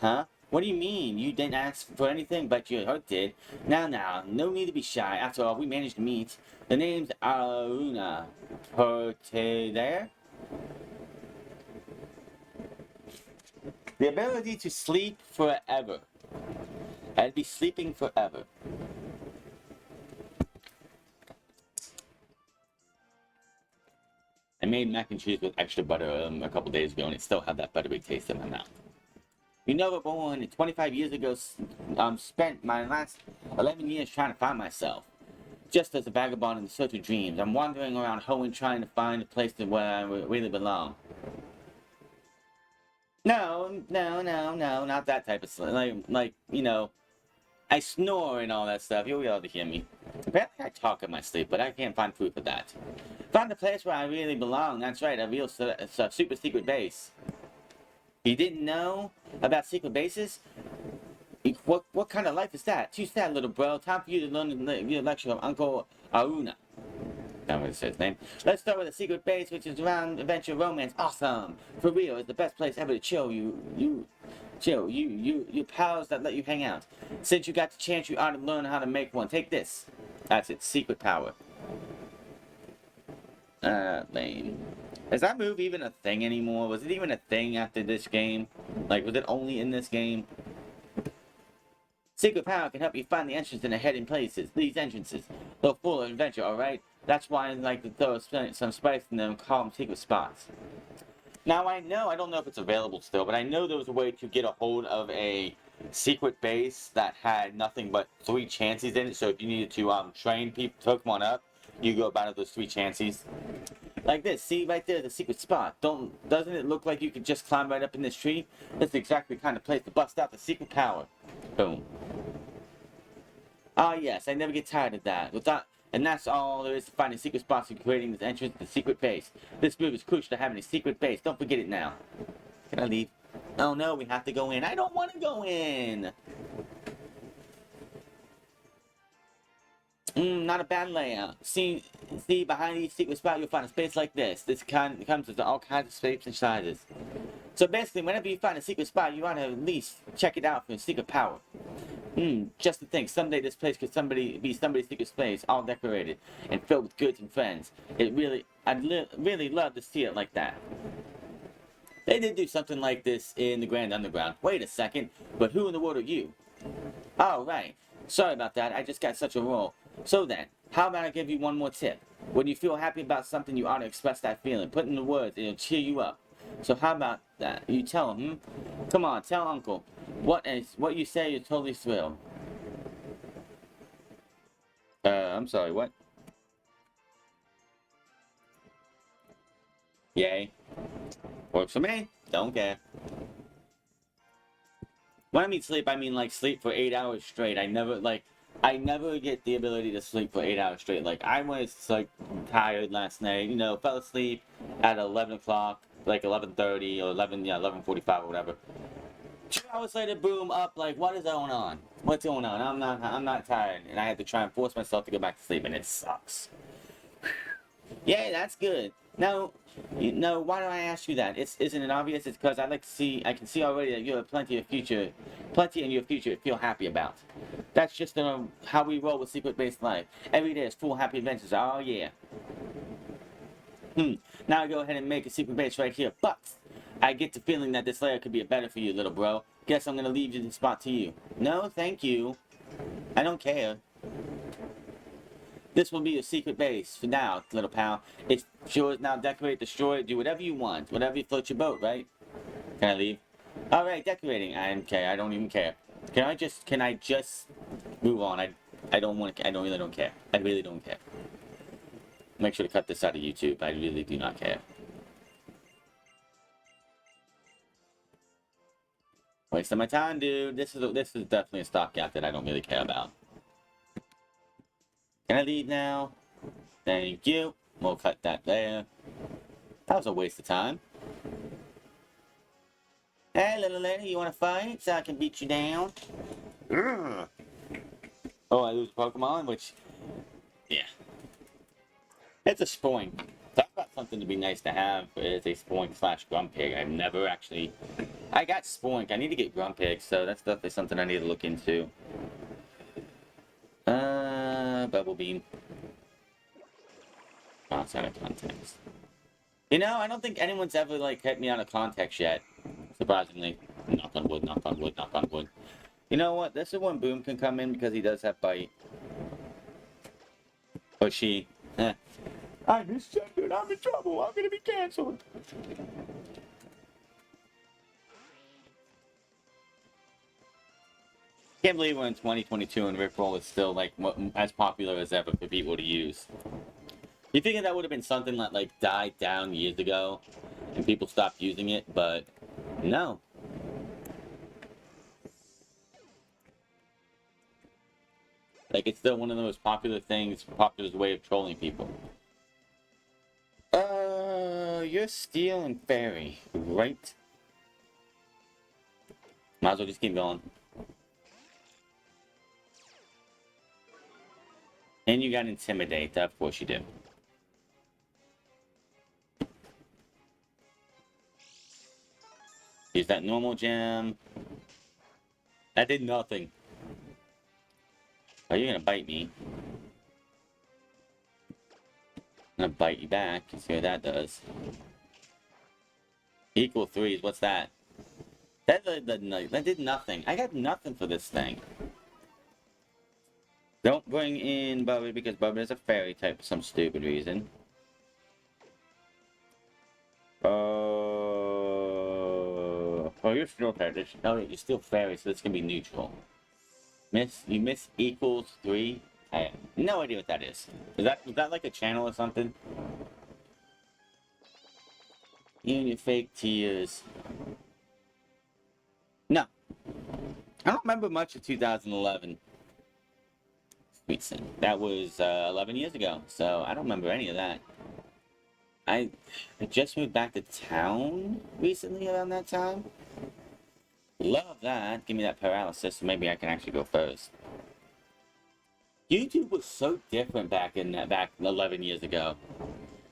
Huh? What do you mean? You didn't ask for anything, but your heart did. Now, no need to be shy. After all, we managed to meet. The name's Aruna. Porte there? The ability to sleep forever. I'd be sleeping forever. I made mac and cheese with extra butter a couple days ago, and it still had that buttery taste in my mouth. You know, but born 25 years ago, spent my last 11 years trying to find myself. Just as a vagabond in the search of dreams, I'm wandering around Hoenn trying to find a place where I really belong. No, not that type of like you know, I snore and all that stuff. You'll be able to hear me. Apparently, I talk in my sleep, but I can't find proof of that. Found a place where I really belong. That's right, a real super secret base. You didn't know about secret bases? What kind of life is that? Too sad, little bro. Time for you to learn your lecture of Uncle Aruna. That was his name. Let's start with a secret base, which is around adventure romance. Awesome. For real, it's the best place ever to chill. You pals that let you hang out. Since you got the chance, you ought to learn how to make one. Take this. That's it. Secret power. Lame. Is that move even a thing anymore? Was it even a thing after this game? Like, was it only in this game? Secret power can help you find the entrance in the hidden places. These entrances, they're full of adventure, alright? That's why I like to throw some spice in them, call them secret spots. Now I don't know if it's available still, but I know there was a way to get a hold of a secret base that had nothing but 3 chances in it, so if you needed to train Pokemon up, you go about it those 3 chances. Like this, see right there, the secret spot. Doesn't it look like you could just climb right up in this tree? That's exactly the kind of place to bust out the secret power. Boom. Ah yes, I never get tired of that. And that's all there is to finding secret spots and creating this entrance to the secret base. This move is crucial to having a secret base. Don't forget it now. Can I leave? Oh no, we have to go in. I don't want to go in. Not a bad layout. See, behind each secret spot, you'll find a space like this. This comes with all kinds of shapes and sizes. So basically, whenever you find a secret spot, you want to at least check it out for secret power. Just to think, someday this place could be somebody's secret space, all decorated and filled with goods and friends. I'd really love to see it like that. They did do something like this in the Grand Underground. Wait a second, but who in the world are you? Oh, right. Sorry about that, I just got such a roll. So then, how about I give you one more tip? When you feel happy about something, you ought to express that feeling. Put it into words, it'll cheer you up. So how about that? You tell him, Come on, tell Uncle. What you say, you're totally thrilled. I'm sorry, what? Yay. Works for me. Don't care. When I mean sleep, I mean like sleep for 8 hours straight. I never get the ability to sleep for 8 hours straight. Like, I was, like, tired last night, fell asleep at 11 o'clock, like 11:30 or 11:45 or whatever. 2 hours later, boom, up, like, what is going on? What's going on? I'm not tired, and I had to try and force myself to go back to sleep, and it sucks. Yeah, that's good. Now, why do I ask you that? Isn't it obvious? It's because I can see already that you have plenty in your future to feel happy about. That's just how we roll with secret-based life. Every day is full of happy adventures. Oh yeah. Now I go ahead and make a secret base right here, but I get the feeling that this layer could be better for you, little bro. Guess I'm gonna leave the spot to you. No, thank you. I don't care. This will be your secret base for now, little pal. It's yours now. Decorate, destroy, do whatever you want. Whatever floats your boat, right? Can I leave? Alright, decorating. I don't even care. Can I just move on? I really don't care. I really don't care. Make sure to cut this out of YouTube. I really do not care. Wasting my time, dude. This is definitely a stopgap that I don't really care about. Can I leave now? Thank you. We'll cut that there. That was a waste of time. Hey, little lady, you want to fight so I can beat you down? Urgh. Oh, I lose Pokemon, which... Yeah. It's a Spoink. Talk about something to be nice to have. It's a Spoink / Grumpig. I I got Spoink. I need to get Grumpig, so that's definitely something I need to look into. Bubble Beam. Outside of context. You know, I don't think anyone's ever, like, hit me out of context yet. Surprisingly. Knock on wood, knock on wood, knock on wood. You know what? This is when Boom can come in because he does have Bite. Or she. I misgendered. I'm in trouble. I'm gonna be canceled. Can't believe we're in 2022 and Rickroll is still, like, as popular as ever for people to use. You figure that would have been something that, like, died down years ago and people stopped using it, but no. Like, it's still one of the most popular things, popular way of trolling people. You're Steel and Fairy, right? Might as well just keep going. And you got Intimidate, of course you do. Use that normal gem. That did nothing. Oh, you're gonna bite me. I'm gonna bite you back. You see what that does. Equal threes, what's that? That did nothing. I got nothing for this thing. Don't bring in Bubba because Bubba is a fairy type for some stupid reason. Oh, you're still fairy. No, you're still fairy, so this can be neutral. You miss equals 3. I have no idea what that is. Was that like a channel or something? You and your fake tears. No. I don't remember much of 2011. Sweet Sin. That was 11 years ago, so I don't remember any of that. I just moved back to town recently around that time. Love that. Give me that paralysis, so maybe I can actually go first. YouTube was so different back 11 years ago. I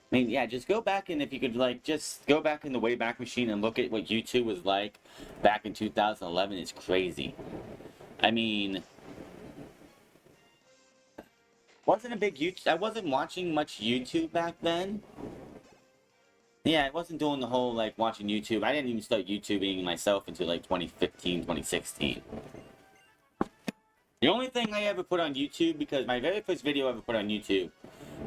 mean, yeah, just go back and if you could, like, just go back in the Wayback Machine and look at what YouTube was like back in 2011. It's crazy. I mean, wasn't a big YouTube. I wasn't watching much YouTube back then. Yeah, I wasn't doing the whole, like, watching YouTube. I didn't even start YouTubing myself until, like, 2015, 2016. The only thing I ever put on YouTube, because my very first video I ever put on YouTube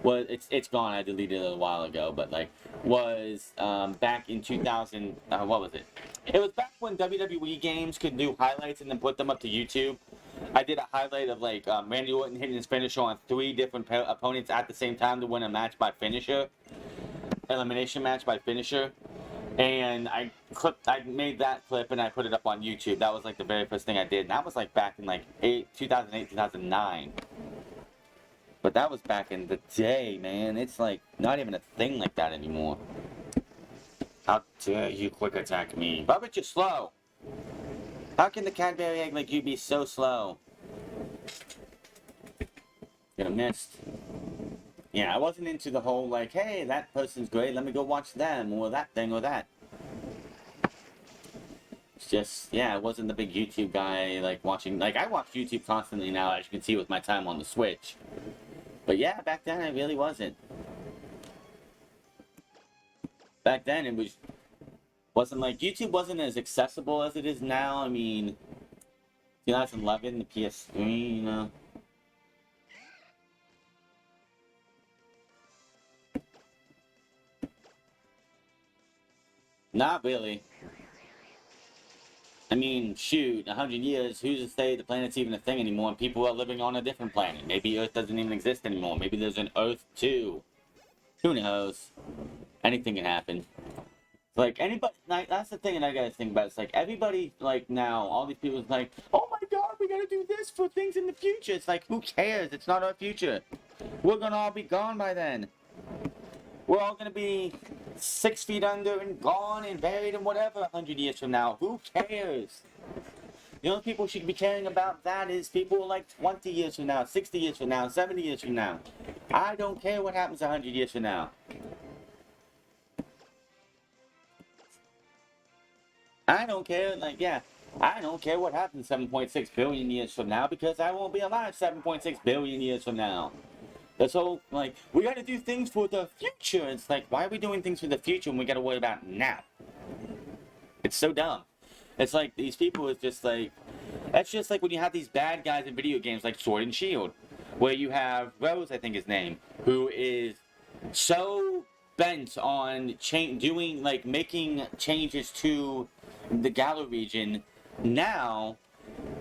was, it's gone, I deleted it a while ago, but, like, was, back in 2000, what was it? It was back when WWE games could do highlights and then put them up to YouTube. I did a highlight of, like, Randy Orton hitting his finisher on 3 different opponents at the same time to win a match by finisher. Elimination match by finisher. And I made that clip and I put it up on YouTube. That was like the very first thing I did. And that was like back in like 2008, 2009. But that was back in the day, man. It's like not even a thing like that anymore. How dare you quick attack me? Bubba, you're slow. How can the Cadbury egg like you be so slow? Gonna missed. Yeah, I wasn't into the whole, like, hey, that person's great, let me go watch them, or that thing, or that. It's just, yeah, I wasn't the big YouTube guy, like, watching, like, I watch YouTube constantly now, as you can see with my time on the Switch. But yeah, back then, I really wasn't. Back then, it wasn't like, YouTube wasn't as accessible as it is now. I mean, 2011, the PS3, you know. Not really. I mean, shoot, 100 years, who's to say the planet's even a thing anymore and people are living on a different planet? Maybe Earth doesn't even exist anymore. Maybe there's an Earth 2. Who knows? Anything can happen. Like, anybody, like, that's the thing that I gotta think about. It's like, everybody, like, now, all these people is like, oh my god, we gotta do this for things in the future. It's like, who cares? It's not our future. We're gonna all be gone by then. We're all gonna be 6 feet under and gone and buried and whatever 100 years from now. Who cares? The only people should be caring about that is people like 20 years from now, 60 years from now, 70 years from now. I don't care what happens 100 years from now. I don't care. Like, yeah, I don't care what happens 7.6 billion years from now because I won't be alive 7.6 billion years from now. That's all. Like, we got to do things for the future. It's like, why are we doing things for the future when we got to worry about now? It's so dumb. It's like these people is just like, that's just like when you have these bad guys in video games like Sword and Shield, where you have Rose, I think his name, who is so bent on doing like making changes to the Galar region now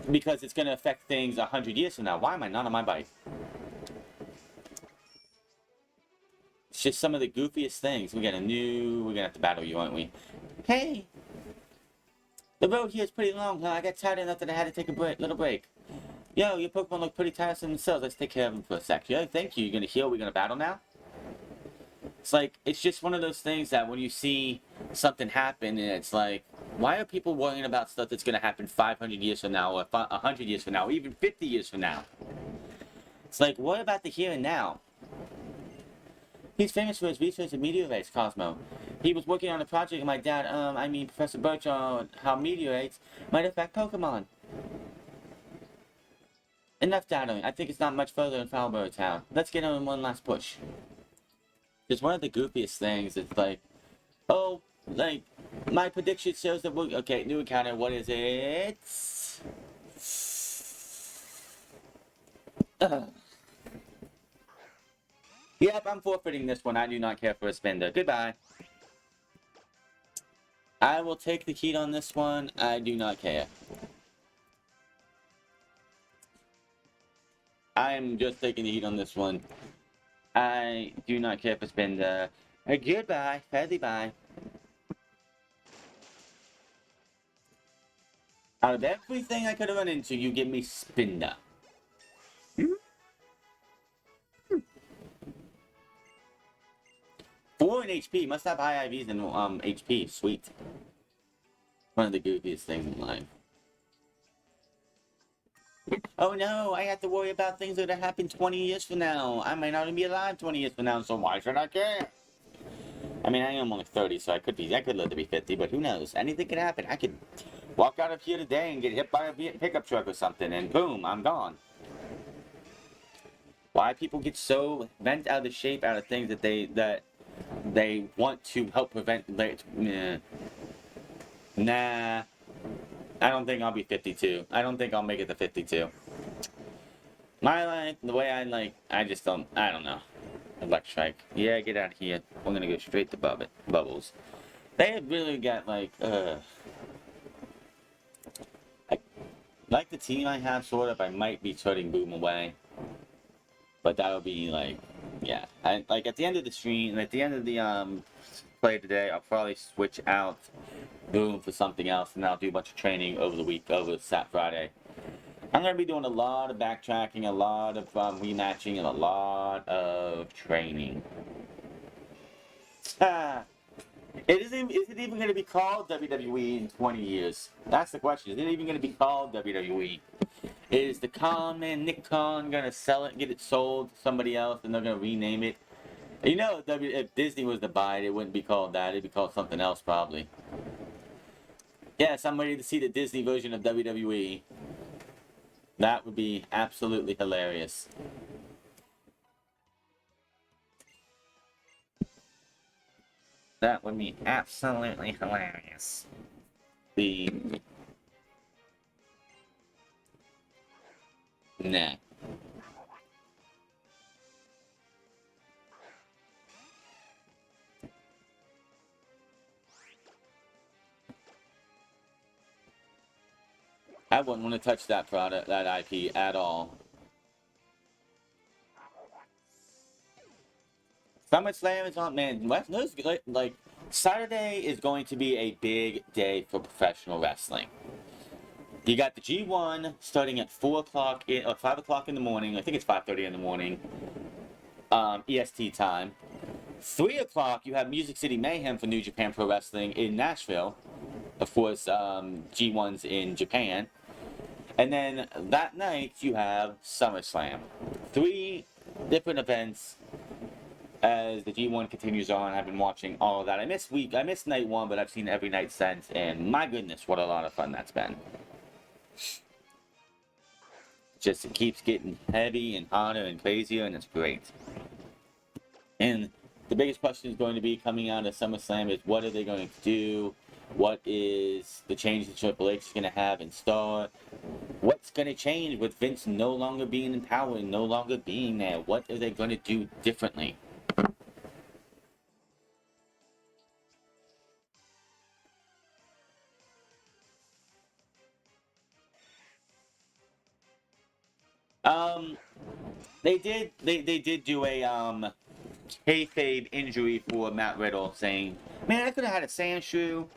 because it's going to affect things 100 years from now. Why am I not on my bike? It's just some of the goofiest things. We're gonna have to battle you, aren't we? Hey, the road here is pretty long, huh? I got tired enough that I had to take a little break. Yo, your Pokemon look pretty tiresome themselves. Let's take care of them for a sec. Yo, thank you. You're gonna heal? We're gonna battle now? It's like, it's just one of those things that when you see something happen, and it's like, why are people worrying about stuff that's gonna happen 500 years from now, or 100 years from now, or even 50 years from now? It's like, what about the here and now? He's famous for his research in meteorites, Cosmo. He was working on a project with my dad, Professor Birch, on how meteorites might affect Pokemon. Enough doubting. I think it's not much further in Foulborough Town. Let's get on one last push. Just one of the goofiest things. It's like, oh, like, my prediction shows that we'll... Okay, new encounter. What is it? Yep, I'm forfeiting this one. I do not care for a spender. Goodbye. I will take the heat on this one. I do not care. I am just taking the heat on this one. I do not care for spender. Goodbye. Fairly bye. Out of everything I could have run into, you give me spender. 4 in HP. Must have high IVs and HP. Sweet. One of the goofiest things in life. Oh no, I have to worry about things that happen 20 years from now. I might not even be alive 20 years from now, so why should I care? I mean, I am only 30, so I could live to be 50, but who knows? Anything could happen. I could walk out of here today and get hit by a pickup truck or something, and boom, I'm gone. Why people get so bent out of shape out of things that they want to help prevent. Nah, I don't think I'll be 52. I don't think I'll make it to 52. My life, the way I just don't. I don't know. Electric. Yeah, get out of here. We're gonna go straight to Bubbles. They have really got like the team I have, sort of. I might be turning Boom away, but that'll be like, yeah. Like at the end of the stream, at the end of the play today, I'll probably switch out Boom for something else, and I'll do a bunch of training over the week, over Sat Friday. I'm going to be doing a lot of backtracking, a lot of rematching, and a lot of training. Is it even going to be called WWE in 20 years? That's the question. Is it even going to be called WWE? Is the Khan man, Nick Khan, going to sell it, get it sold to somebody else, and they're going to rename it? You know, if Disney was to buy it, it wouldn't be called that. It'd be called something else, probably. Yes, I'm ready to see the Disney version of WWE. That would be absolutely hilarious. That would be absolutely hilarious. Nah. I wouldn't want to touch that product, that IP at all. SummerSlam is on, man. Like, Saturday is going to be a big day for professional wrestling. You got the G1 starting at 4 o'clock, or 5 o'clock in the morning. I think it's 5:30 in the morning, EST time. 3 o'clock, you have Music City Mayhem for New Japan Pro Wrestling in Nashville. Of course, G1's in Japan. And then that night, you have SummerSlam. 3 different events as the G1 continues on. I've been watching all of that. I missed night one, but I've seen every night since, and my goodness, what a lot of fun that's been. Just it keeps getting heavy and hotter and crazier, and it's great. And the biggest question is going to be coming out of SummerSlam is what are they going to do? What is the change that Triple H is going to have in store? What's going to change with Vince no longer being in power and no longer being there? What are they going to do differently? Um, they did do a kayfabe injury for Matt Riddle, saying, "Man, I could have had a sand shoe."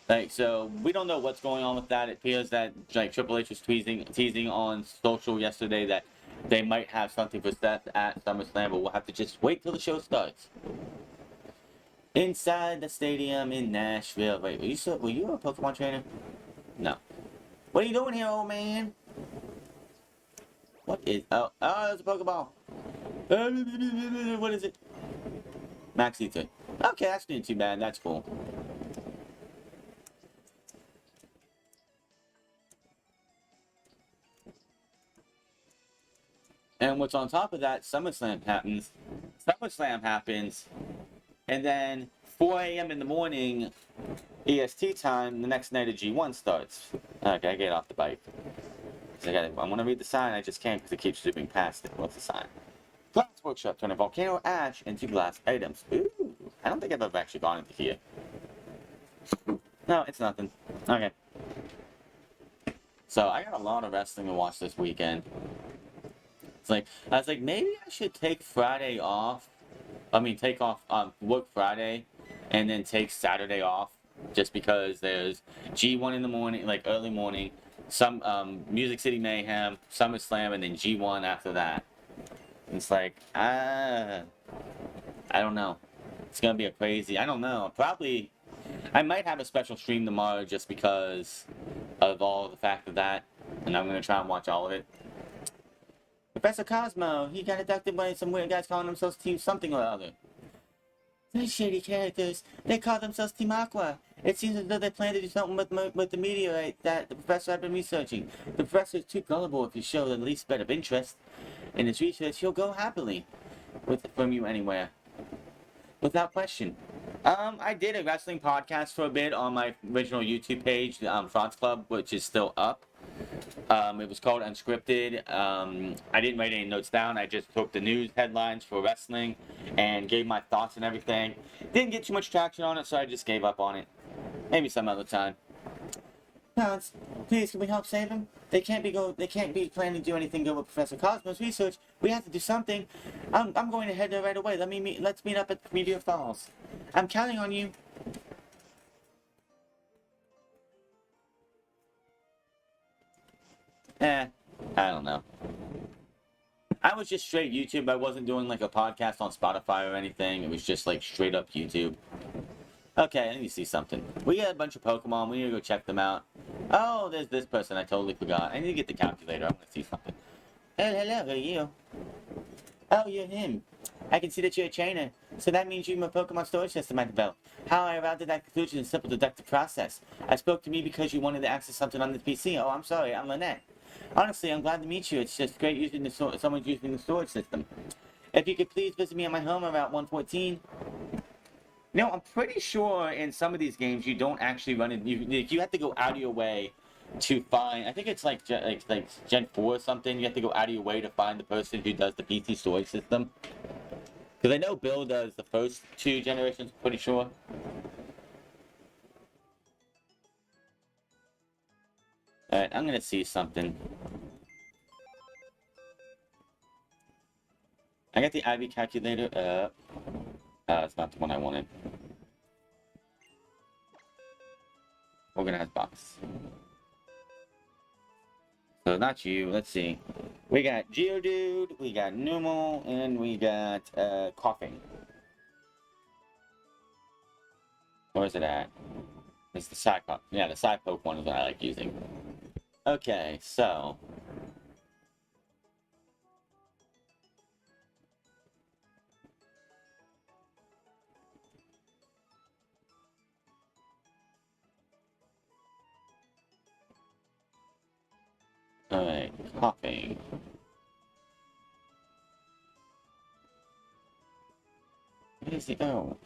Like, so we don't know what's going on with that. It appears that like Triple H was teasing on social yesterday that they might have something for Seth at SummerSlam, but we'll have to just wait till the show starts. Inside the stadium in Nashville. Wait, were you a Pokemon trainer? No. What are you doing here, old man? What is... Oh, there's a Pokeball. What is it? Max Eater. Okay, that's not too bad. That's cool. And what's on top of that, SummerSlam happens. And then 4 a.m. in the morning, EST time, the next night of G1 starts. Okay, I get off the bike. I want to read the sign, I just can't because it keeps zooming past it. What's the sign? Glass Workshop, turning volcano ash into glass items. Ooh, I don't think I've ever actually gone into here. No, it's nothing. Okay. So, I got a lot of wrestling to watch this weekend. I was like, maybe I should take Friday off. Take off, work Friday, and then take Saturday off, just because there's G1 in the morning, like early morning, some, Music City Mayhem, SummerSlam, and then G1 after that. And it's like, I don't know. It's gonna be a crazy, I don't know, probably, I might have a special stream tomorrow just because of all the fact of that, and I'm gonna try and watch all of it. Professor Cosmo, he got abducted by some weird guys calling themselves Team something or other. Those shady characters, they call themselves Team Aqua. It seems as though they plan to do something with the meteorite that the professor had been researching. The professor is too gullible if you show the least bit of interest in his research. He'll go happily from you anywhere. Without question. I did a wrestling podcast for a bit on my original YouTube page, France Club, which is still up. It was called Unscripted. I didn't write any notes down. I just took the news headlines for wrestling and gave my thoughts and everything. Didn't get too much traction on it, so I just gave up on it. Maybe some other time. Parents, please, can we help save him? They can't be planning to do anything good with Professor Cosmo's research. We have to do something. I'm going to head there right away. Let's meet up at Meteor Falls. I'm counting on you. I don't know. I was just straight YouTube. I wasn't doing like a podcast on Spotify or anything. It was just like straight up YouTube. Okay, I need to see something. We got a bunch of Pokemon. We need to go check them out. Oh, there's this person. I totally forgot. I need to get the calculator. I want to see something. Oh, hello. Who are you? Oh, you're him. I can see that you're a trainer. So that means you're a Pokemon storage system I developed. How I arrived at that conclusion is a simple deductive process. I spoke to me because you wanted to access something on the PC. Oh, I'm sorry. I'm Lynette. Honestly, I'm glad to meet you. It's just great using someone's using the storage system. If you could please visit me at my home around 114. You know, I'm pretty sure in some of these games you don't actually run it. You have to go out of your way to find. I think it's like Gen 4 or something. You have to go out of your way to find the person who does the PC storage system. Because I know Bill does the first 2 generations. Pretty sure. All right, I'm gonna see something. I got the IV calculator. It's not the one I wanted. Organized box. So not you. Let's see. We got Geodude, we got Numel, and we got Coughing. Where's it at? It's the Psypoke. Yeah, the Psypoke one is what I like using. Okay, so Alright, coughing. Where does he go?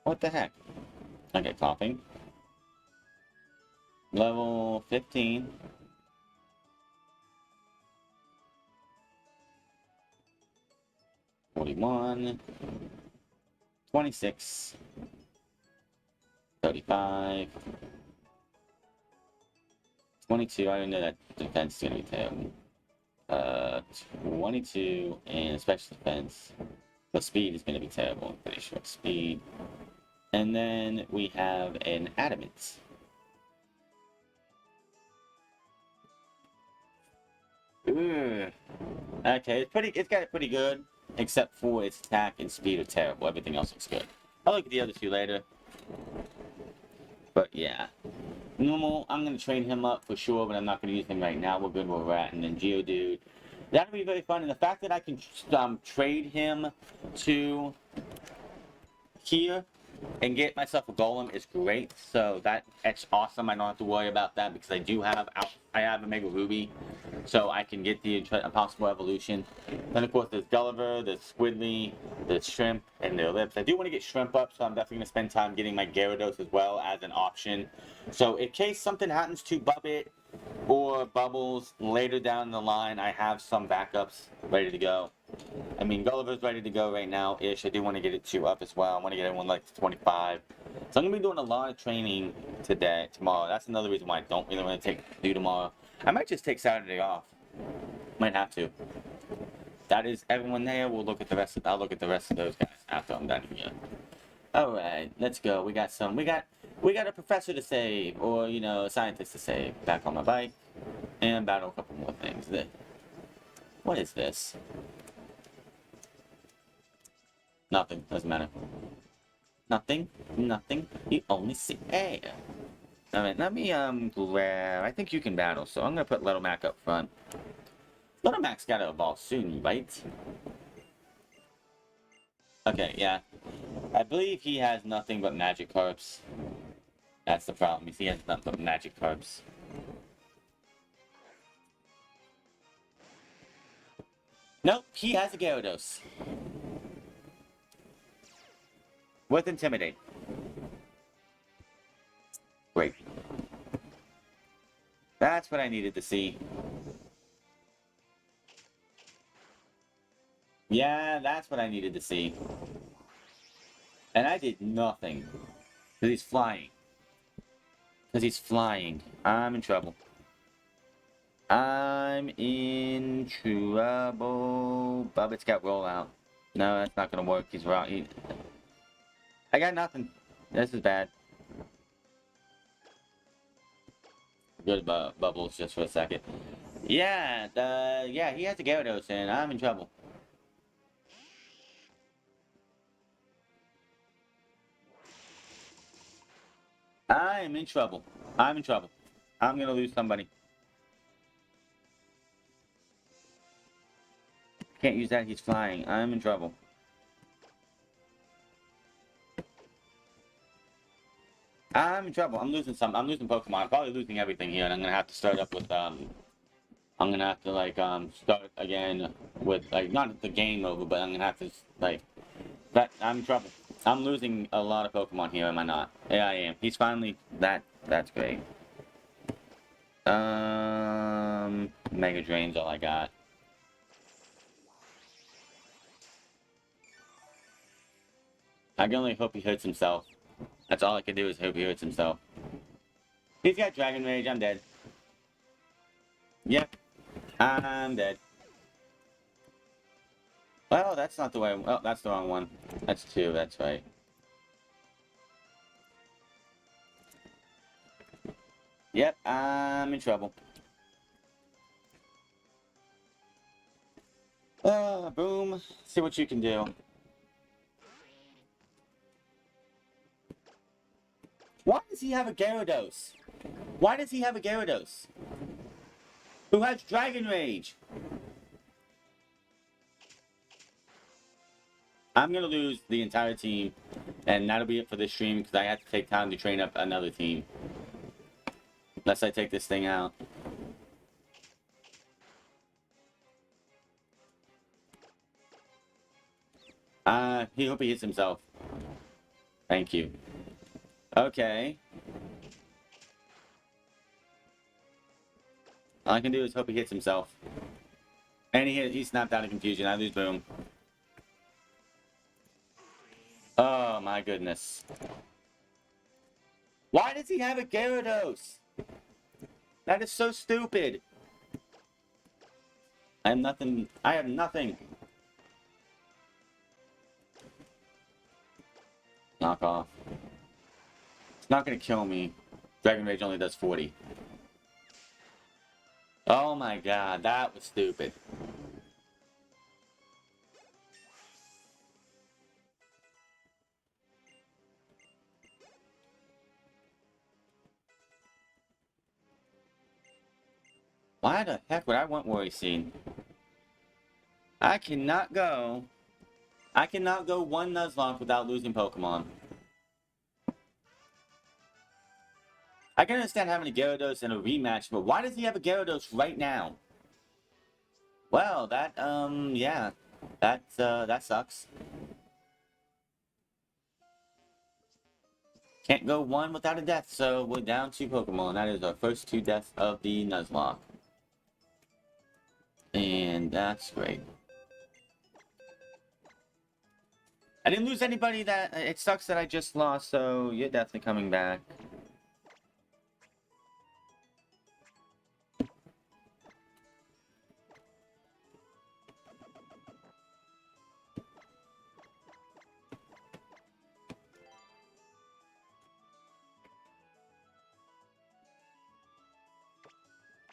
What the heck? Okay, coughing. Level 15. $41. 26. 35. 22. I don't know that defense is gonna be terrible. 22 and special defense. The speed is gonna be terrible, I'm pretty sure. Speed. And then we have an adamant. Ooh. Okay, it's got it pretty good, except for its attack and speed are terrible. Everything else looks good. I'll look at the other two later. But yeah. Normal, I'm gonna train him up for sure, but I'm not gonna use him right now. We're good where we're at. And then Geodude. That'll be very fun. And the fact that I can trade him to here and get myself a golem is great. So that's awesome. I don't have to worry about that because I have a Mega Ruby, so I can get the Impossible Evolution. Then of course there's Gulliver, there's Squidly, there's Shrimp, and their Lips. I do want to get Shrimp up, so I'm definitely gonna spend time getting my Gyarados as well as an option. So in case something happens to Bubbit or Bubbles later down the line, I have some backups ready to go. I mean, Gulliver's ready to go right now-ish. I do want to get it 2 up as well. I want to get everyone like to 25. So I'm going to be doing a lot of training tomorrow. That's another reason why I don't really want to do tomorrow. I might just take Saturday off. Might have to. That is everyone there. I'll look at the rest of those guys after I'm done here. Alright, let's go. We got a professor to save, or, you know, a scientist to save. Back on my bike. And battle a couple more things. What is this? Nothing. Doesn't matter. Nothing. Nothing. You only see air. Alright, let me, grab... I think you can battle, so I'm gonna put Little Mac up front. Little Mac's gotta evolve soon, right? Okay, yeah. I believe he has nothing but Magikarps. That's the problem. He has nothing but Magikarps. Nope, he has a Gyarados. With Intimidate. Great. That's what I needed to see. Yeah, that's what I needed to see. And I did nothing. Because he's flying. I'm in trouble. I'm in trouble. Bubbit's got rollout. No, that's not gonna work. He's wrong. I got nothing. This is bad. Good Bubbles just for a second. Yeah, he has a Gyarados and I'm in trouble. I'm in trouble. I'm gonna lose somebody. Can't use that, he's flying. I'm in trouble. I'm in trouble. I'm losing Pokemon. I'm probably losing everything here, and I'm gonna have to start up with, I'm gonna have to, like, start again with, like, not the game over, but I'm gonna have to, like, I'm in trouble. I'm losing a lot of Pokemon here, am I not? Yeah, I am. He's finally, that's great. Mega Drain's all I got. I can only hope he hurts himself. That's all I can do is hope he hurts himself. He's got Dragon Rage, I'm dead. Yep, I'm dead. Well, that's not the way, oh, that's the wrong one. That's 2, that's right. Yep, I'm in trouble. Boom. See what you can do. Why does he have a Gyarados? Why does he have a Gyarados? Who has Dragon Rage? I'm gonna lose the entire team, and that'll be it for this stream because I have to take time to train up another team. Unless I take this thing out. He hope he hits himself. Thank you. Okay. All I can do is hope he hits himself. And he snapped out of confusion. I lose boom. Oh my goodness. Why does he have a Gyarados? That is so stupid. I have nothing. I have nothing. Knock off. It's not gonna kill me. Dragon Rage only does 40. Oh my god, that was stupid. Why the heck would I want Worry Seed? I cannot go one Nuzlocke without losing Pokemon. I can understand having a Gyarados in a rematch, but why does he have a Gyarados right now? Well, yeah. That sucks. Can't go one without a death, so we're down 2 Pokemon. That is our first 2 deaths of the Nuzlocke. And that's great. I didn't lose anybody that... It sucks that I just lost, so you're definitely coming back.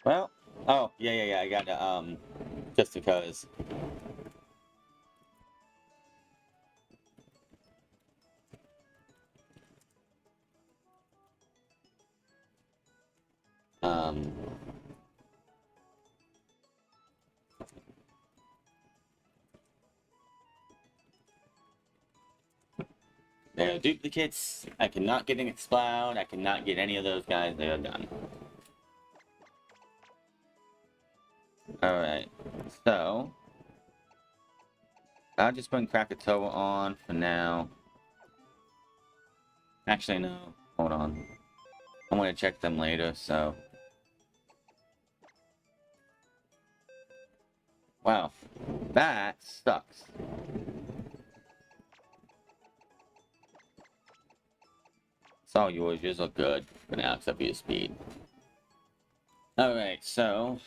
Well, oh, yeah, I gotta, just because. There are duplicates. I cannot get an Exploud. I cannot get any of those guys. They are done. Alright, so I'll just put Krakatoa on for now. Actually, no. Hold on. I'm gonna check them later, so. Wow. That sucks. It's all yours. Yours look good for now, except for your speed. Alright, so.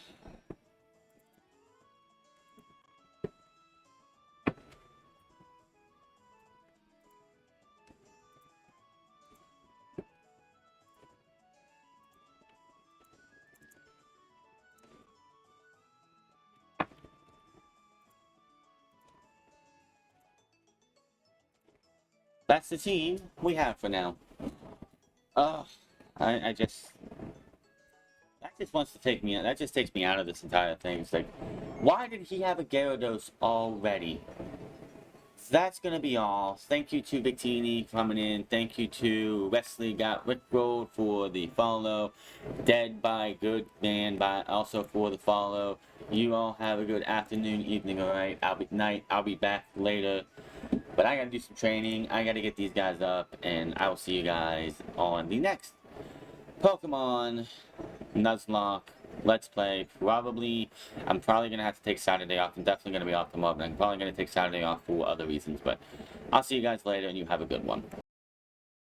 That's the team we have for now. Oh, I just... That just wants to take me... That just takes me out of this entire thing. It's like, why did he have a Gyarados already? That's gonna be all. Thank you to Victini for coming in. Thank you to Wesley got Rickrolled for the follow. Dead by Good Man by also for the follow. You all have a good afternoon, evening, alright? I'll be back later. But I gotta do some training. I gotta get these guys up, and I will see you guys on the next Pokemon Nuzlocke Let's Play. I'm probably gonna have to take Saturday off. I'm definitely gonna be off tomorrow, but I'm probably gonna take Saturday off for other reasons. But I'll see you guys later, and you have a good one.